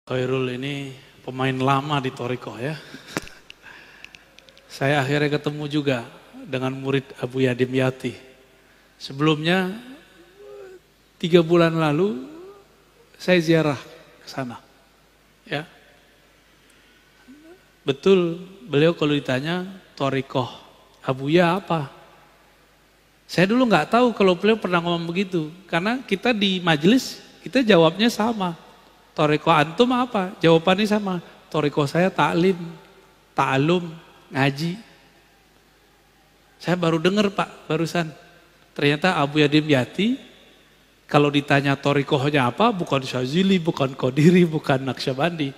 Khairul ini pemain lama di Thoriko ya. Saya akhirnya ketemu juga dengan murid Abu Yadim Yati. Sebelumnya 3 bulan lalu saya ziarah ke sana. Ya. Betul, beliau kalau ditanya Thoriko Abuya apa? Saya dulu nggak tahu kalau beliau pernah ngomong begitu. Karena kita di majelis, kita jawabnya sama. Thoriko antum apa? Jawabannya sama. Thoriko saya taklim, ta'alum, ngaji. Saya baru dengar Pak, barusan. Ternyata Abu Yadim Yati, kalau ditanya thorikohnya apa, bukan Syazili, bukan Qadiri, bukan Naqsyabandi.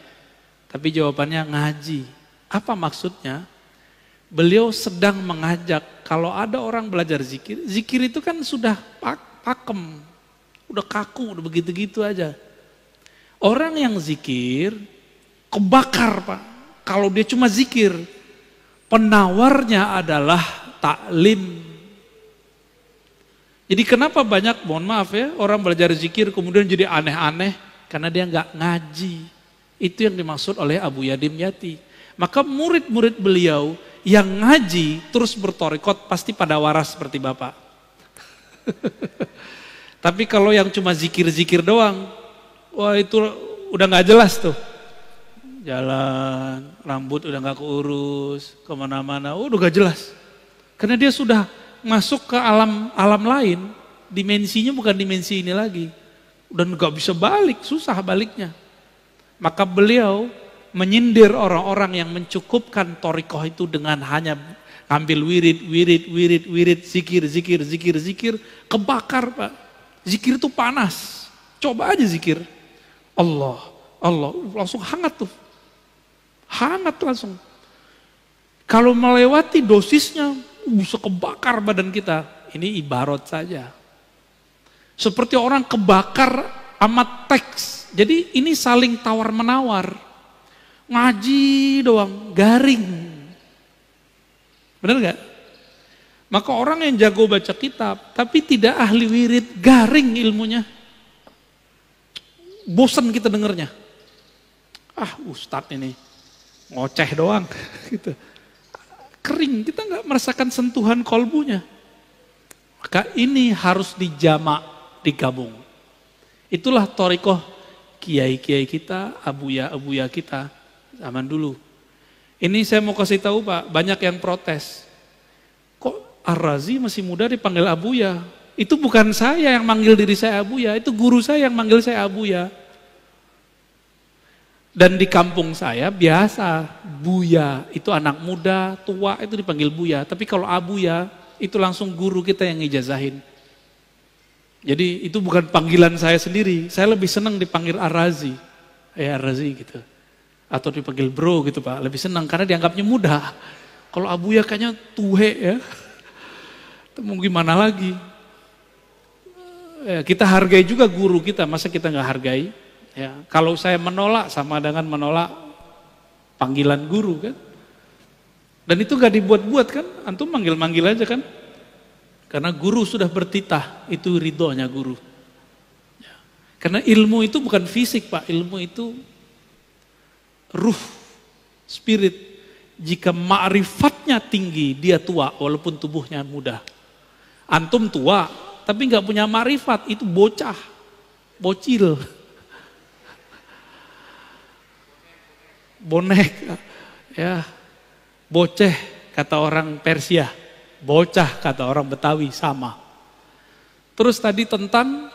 Tapi jawabannya ngaji. Apa maksudnya? Beliau sedang mengajak, kalau ada orang belajar zikir, zikir itu kan sudah pakem, udah kaku, udah begitu-gitu aja. Orang yang zikir, kebakar Pak. Kalau dia cuma zikir, penawarnya adalah taklim. Jadi kenapa banyak, mohon maaf ya, orang belajar zikir kemudian jadi aneh-aneh, karena dia nggak ngaji. Itu yang dimaksud oleh Abu Yadim Yati. Maka murid-murid beliau yang ngaji terus bertorikot pasti pada waras seperti Bapak. Tapi kalau yang cuma zikir-zikir doang, wah itu udah nggak jelas tuh. Jalan, rambut udah nggak keurus, kemana-mana, udah nggak jelas. Karena dia sudah masuk ke alam lain, dimensinya bukan dimensi ini lagi. Udah nggak bisa balik, susah baliknya. Maka beliau menyindir orang-orang yang mencukupkan thorikoh itu dengan hanya ambil wirid, zikir, kebakar Pak. Zikir itu panas, coba aja zikir. Allah, langsung hangat tuh. Hangat langsung. Kalau melewati dosisnya, bisa kebakar badan kita. Ini ibarat saja. Seperti orang kebakar amat teks. Jadi ini saling tawar-menawar. Ngaji doang, garing. Benar gak? Maka orang yang jago baca kitab, tapi tidak ahli wirid, garing ilmunya. Bosan kita dengernya. Ustadz ini ngoceh doang. Gitu. Kering, kita gak merasakan sentuhan kolbunya. Maka ini harus dijamak, digabung. Itulah thorikoh kiai-kiai kita, abuya kita zaman dulu. Ini saya mau kasih tahu Pak, banyak yang protes. Kok Ar-Razi masih muda dipanggil abuya? Itu bukan saya yang manggil diri saya abuya, itu guru saya yang manggil saya abuya. Dan di kampung saya biasa, buya itu anak muda, tua itu dipanggil buya. Tapi kalau abuya itu langsung guru kita yang ngijazahin. Jadi itu bukan panggilan saya sendiri, saya lebih senang dipanggil Ar-Razi. Ar-Razi gitu. Atau dipanggil bro gitu Pak, lebih senang karena dianggapnya muda. Kalau abuya kayaknya tuhe ya. Mau gimana lagi? Ya, kita hargai juga guru kita, masa kita nggak hargai? Ya, kalau saya menolak sama dengan menolak panggilan guru kan. Dan itu nggak dibuat-buat kan, antum manggil-manggil aja kan. Karena guru sudah bertitah, itu ridhonya guru. Ya. Karena ilmu itu bukan fisik Pak, ilmu itu ruh, spirit. Jika ma'rifatnya tinggi, dia tua walaupun tubuhnya muda. Antum tua, tapi nggak punya ma'rifat, itu bocah, bocil. Bonek, ya, boceh kata orang Persia, bocah kata orang Betawi sama. Terus tadi tentang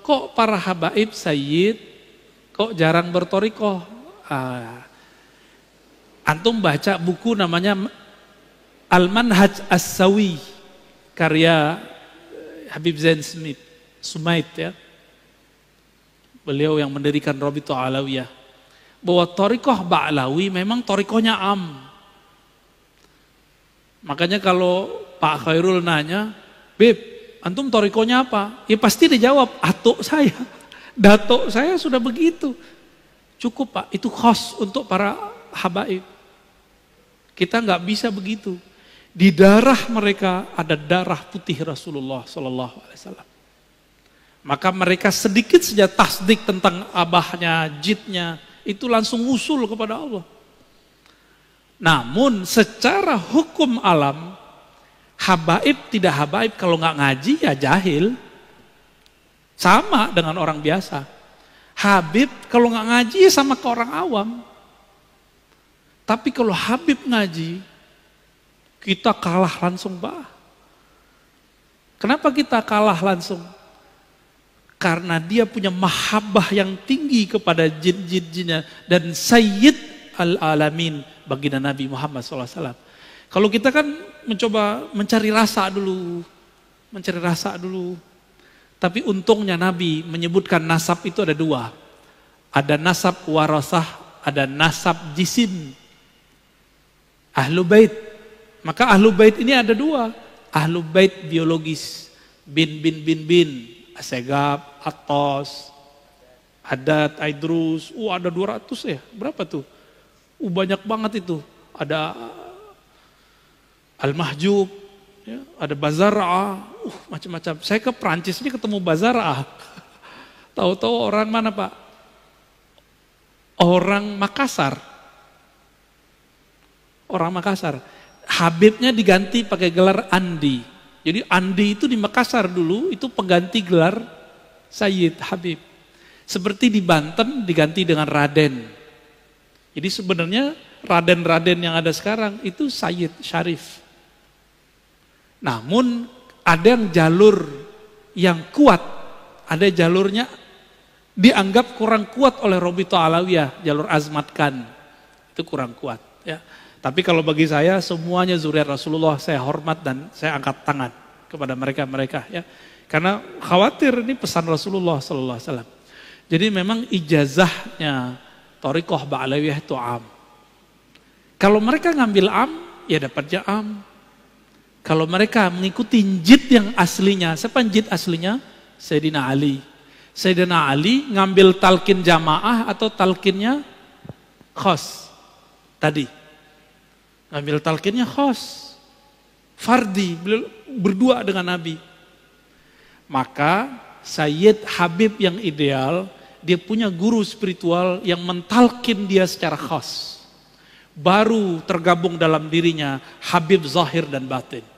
kok para habaib sayyid kok jarang bertorikoh. Antum baca buku namanya Al-Manhaj As-Sawi karya Habib Zain Sumait ya. Beliau yang mendirikan Rabithah Alawiyah. Bahwa thorikoh Ba'lawi memang thorikohnya am. Makanya kalau Pak Khairul nanya, Beb, antum thorikohnya apa? Ya pasti dijawab, atuk saya, datuk saya sudah begitu. Cukup Pak, itu khas untuk para habaib. Kita nggak bisa begitu. Di darah mereka ada darah putih Rasulullah SAW. Maka mereka sedikit saja tasdik tentang abahnya, jidnya, itu langsung usul kepada Allah. Namun secara hukum alam, habaib tidak habaib kalau nggak ngaji ya jahil. Sama dengan orang biasa. Habib kalau nggak ngaji ya sama ke orang awam. Tapi kalau Habib ngaji, kita kalah langsung, Pak. Kenapa kita kalah langsung? Karena dia punya mahabbah yang tinggi kepada jin-jinnya dan Sayyid al-Alamin baginda Nabi Muhammad SAW. Kalau kita kan mencoba mencari rasa dulu. Tapi untungnya Nabi menyebutkan nasab itu ada dua. Ada nasab warasah, ada nasab jisim. Ahlu bait. Maka ahlu bait ini ada dua. Ahlu bait biologis. Bin. Asegab, Atos, Adat, Aidrus. Ada 200 ya. Berapa tuh? Banyak banget itu. Ada Al-Mahjub. Ya, ada Bazara, macam-macam. Saya ke Prancis ini ketemu Bazara. Tahu-tahu orang mana, Pak? Orang Makassar. Habibnya diganti pakai gelar Andi. Jadi Andi itu di Makassar dulu, itu pengganti gelar Sayyid Habib. Seperti di Banten diganti dengan Raden. Jadi sebenarnya Raden-Raden yang ada sekarang itu Sayyid Syarif. Namun ada yang jalur yang kuat, ada jalurnya dianggap kurang kuat oleh Robito Alawiyah, jalur Azmat Khan, itu kurang kuat. Ya. Tapi kalau bagi saya semuanya zuriat Rasulullah, saya hormat dan saya angkat tangan kepada mereka. Ya. Karena khawatir ini pesan Rasulullah Sallallahu Alaihi Wasallam. Jadi memang ijazahnya Thariqah Ba'alawiyah itu am. Kalau mereka ngambil am, ya dapatnya am. Kalau mereka mengikuti jid yang aslinya, siapa jid aslinya? Sayyidina Ali. Sayyidina Ali ngambil talqin jamaah atau talqinnya khos tadi. Ngambil talqinnya khos. Fardi, beliau berdua dengan Nabi. Maka Sayyid Habib yang ideal, dia punya guru spiritual yang mentalkin dia secara khas. Baru tergabung dalam dirinya Habib zahir dan batin.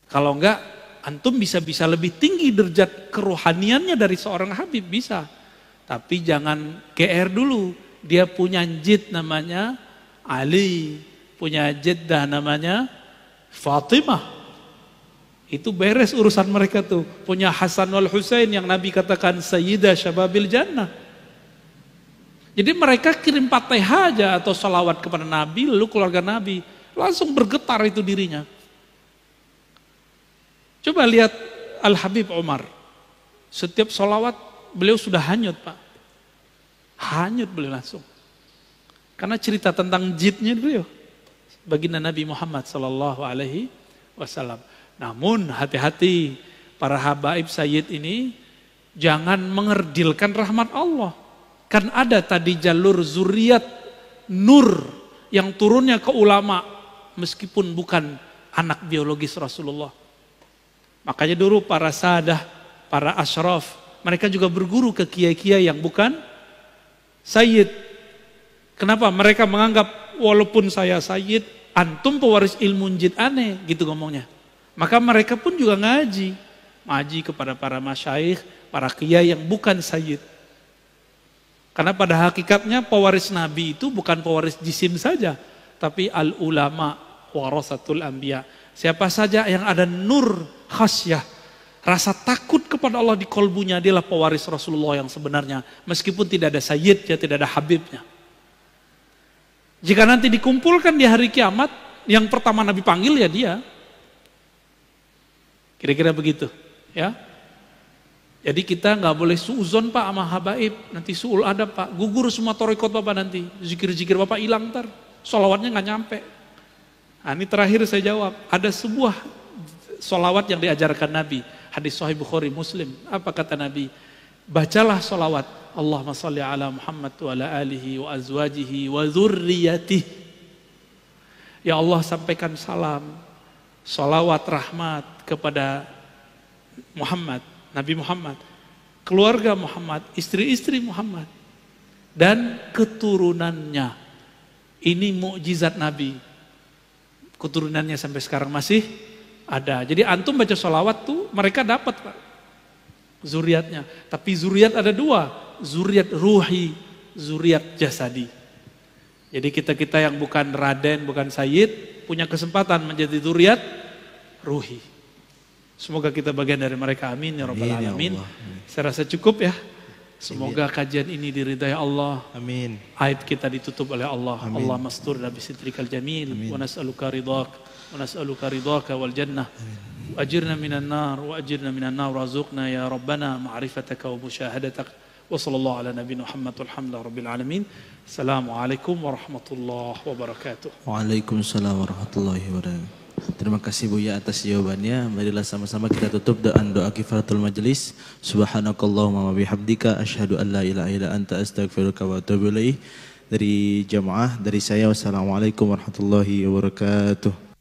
Kalau enggak, antum bisa lebih tinggi derajat kerohaniannya dari seorang Habib, bisa. Tapi jangan GR dulu. Dia punya jid namanya Ali, punya jiddah namanya Fatimah. Itu beres urusan mereka tuh. Punya Hasan wal Husain yang Nabi katakan Sayyidah Syababil Jannah. Jadi mereka kirim Fatihah aja atau salawat kepada Nabi, lalu keluarga Nabi. Langsung bergetar itu dirinya. Coba lihat Al-Habib Umar. Setiap salawat beliau sudah hanyut, Pak. Hanyut beliau langsung. Karena cerita tentang jidnya beliau. Baginda Nabi Muhammad Sallallahu Alaihi Wasallam. Namun hati-hati para habaib sayyid ini jangan mengerdilkan rahmat Allah. Kan ada tadi jalur zuriat nur yang turunnya ke ulama meskipun bukan anak biologis Rasulullah. Makanya dulu para sadah, para asyraf, mereka juga berguru ke kiai-kiai yang bukan sayyid. Kenapa? Mereka menganggap walaupun saya sayyid, antum pewaris ilmu jid aneh, gitu ngomongnya. Maka mereka pun juga ngaji kepada para masyaikh, para kiai yang bukan sayyid. Karena pada hakikatnya pewaris Nabi itu bukan pewaris jisim saja, tapi al-ulama warasatul anbiya. Siapa saja yang ada nur khasyah, rasa takut kepada Allah di kolbunya, dialah pewaris Rasulullah yang sebenarnya. Meskipun tidak ada sayyidnya, tidak ada habibnya. Jika nanti dikumpulkan di hari kiamat, yang pertama Nabi panggil ya dia. Kira-kira begitu, ya. Jadi kita nggak boleh suuzon, Pak, sama habaib. Nanti suul ada, Pak. Gugur semua torikot Bapak nanti. Zikir-zikir Bapak hilang ntar. Sholawatnya nggak nyampe. Nah, ini terakhir saya jawab. Ada sebuah sholawat yang diajarkan Nabi. Hadis Sahih Bukhari Muslim. Apa kata Nabi? Bacalah sholawat. Allahumma salli ala Muhammad wa ala alihi wa azwajihi wa dzurriyyatihi. Ya Allah, sampaikan salam, sholawat rahmat kepada Muhammad, Nabi Muhammad, keluarga Muhammad, istri-istri Muhammad, dan keturunannya. Ini mukjizat Nabi. Keturunannya sampai sekarang masih ada. Jadi antum baca sholawat tuh mereka dapat Pak, zuriatnya. Tapi zuriat ada dua, zuriat ruhi, zuriat jasadi. Jadi kita yang bukan Raden, bukan Sayyid, punya kesempatan menjadi zuriat ruhi. Semoga kita bagian dari mereka, amin ya rabbal alamin. Saya rasa cukup ya. Semoga kajian ini diridai Allah. Amin. Aib kita ditutup oleh Allah. Amin. Allah mastur nabi sitrikal jamil. Wa nas'aluka ridhak. Wa nas'aluka ridhaka wal jannah. Wa ajirna minan nar. Wa ajirna minan nar. Razuqna ya Rabbana ma'rifataka wa musyahadatak. Wa sallallahu ala nabi Muhammad walhamdulillah rabbil alamin. Assalamualaikum warahmatullahi wabarakatuh. Waalaikumsalam warahmatullahi wabarakatuh. Terima kasih Buya atas jawabannya. Marilah sama-sama kita tutup doa kifaratul majelis. Subhanakallahumma wa bihamdika asyhadu an la ilaha illa anta astaghfiruka wa atubu ilaik. Dari jamaah, dari saya, wassalamualaikum warahmatullahi wabarakatuh.